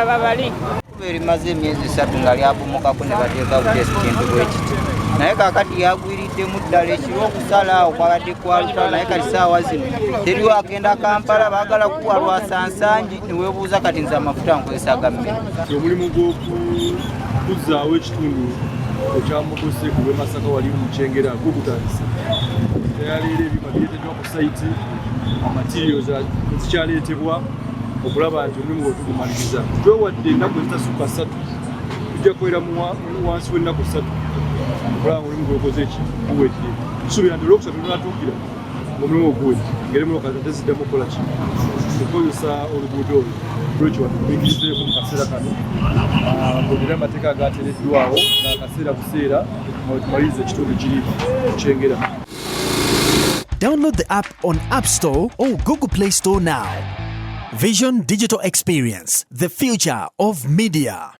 Aba bali limaze emyezi 3 nga lyabomokako ne bateeka butesi kintu bwe kiti naye kakati yagwiriddemu ddala ekiro okusala okwabadde kwaluka naye kati saawa zino teriwo agenda Kampala baagala kuwa lwasansangi neweebuuza kati nze amafuta nkozesa gammere. Omulimu gw'okuzaawo ekitundu ekyamugose ku lw'e Masaka wali mu Kyengera gugutandise leero ebyuma bireeteddwa ku sayiti materials zikyaleetebwa okulaba nti omulimu gwetugumaliriza twewadde ennaku ezitasukka 3 tujja kubeera wansi w'ennaku 3 okulaba omulimu gwekoze eki guwedde tusuubira nti olwokusatu lunatuukira omulimu oguwedde ngeri mulokati teziddamu okukola ki okukozesa oluguudo olwo lwekyo wadde mu kaseera kano ng'ogera amateeka agateereddwawo n'akaseera buseera nga tumaliriza ekitundu kiri Kyengera. Download the app on App Store or Google Play Store now. Vision Digital Experience, the future of media.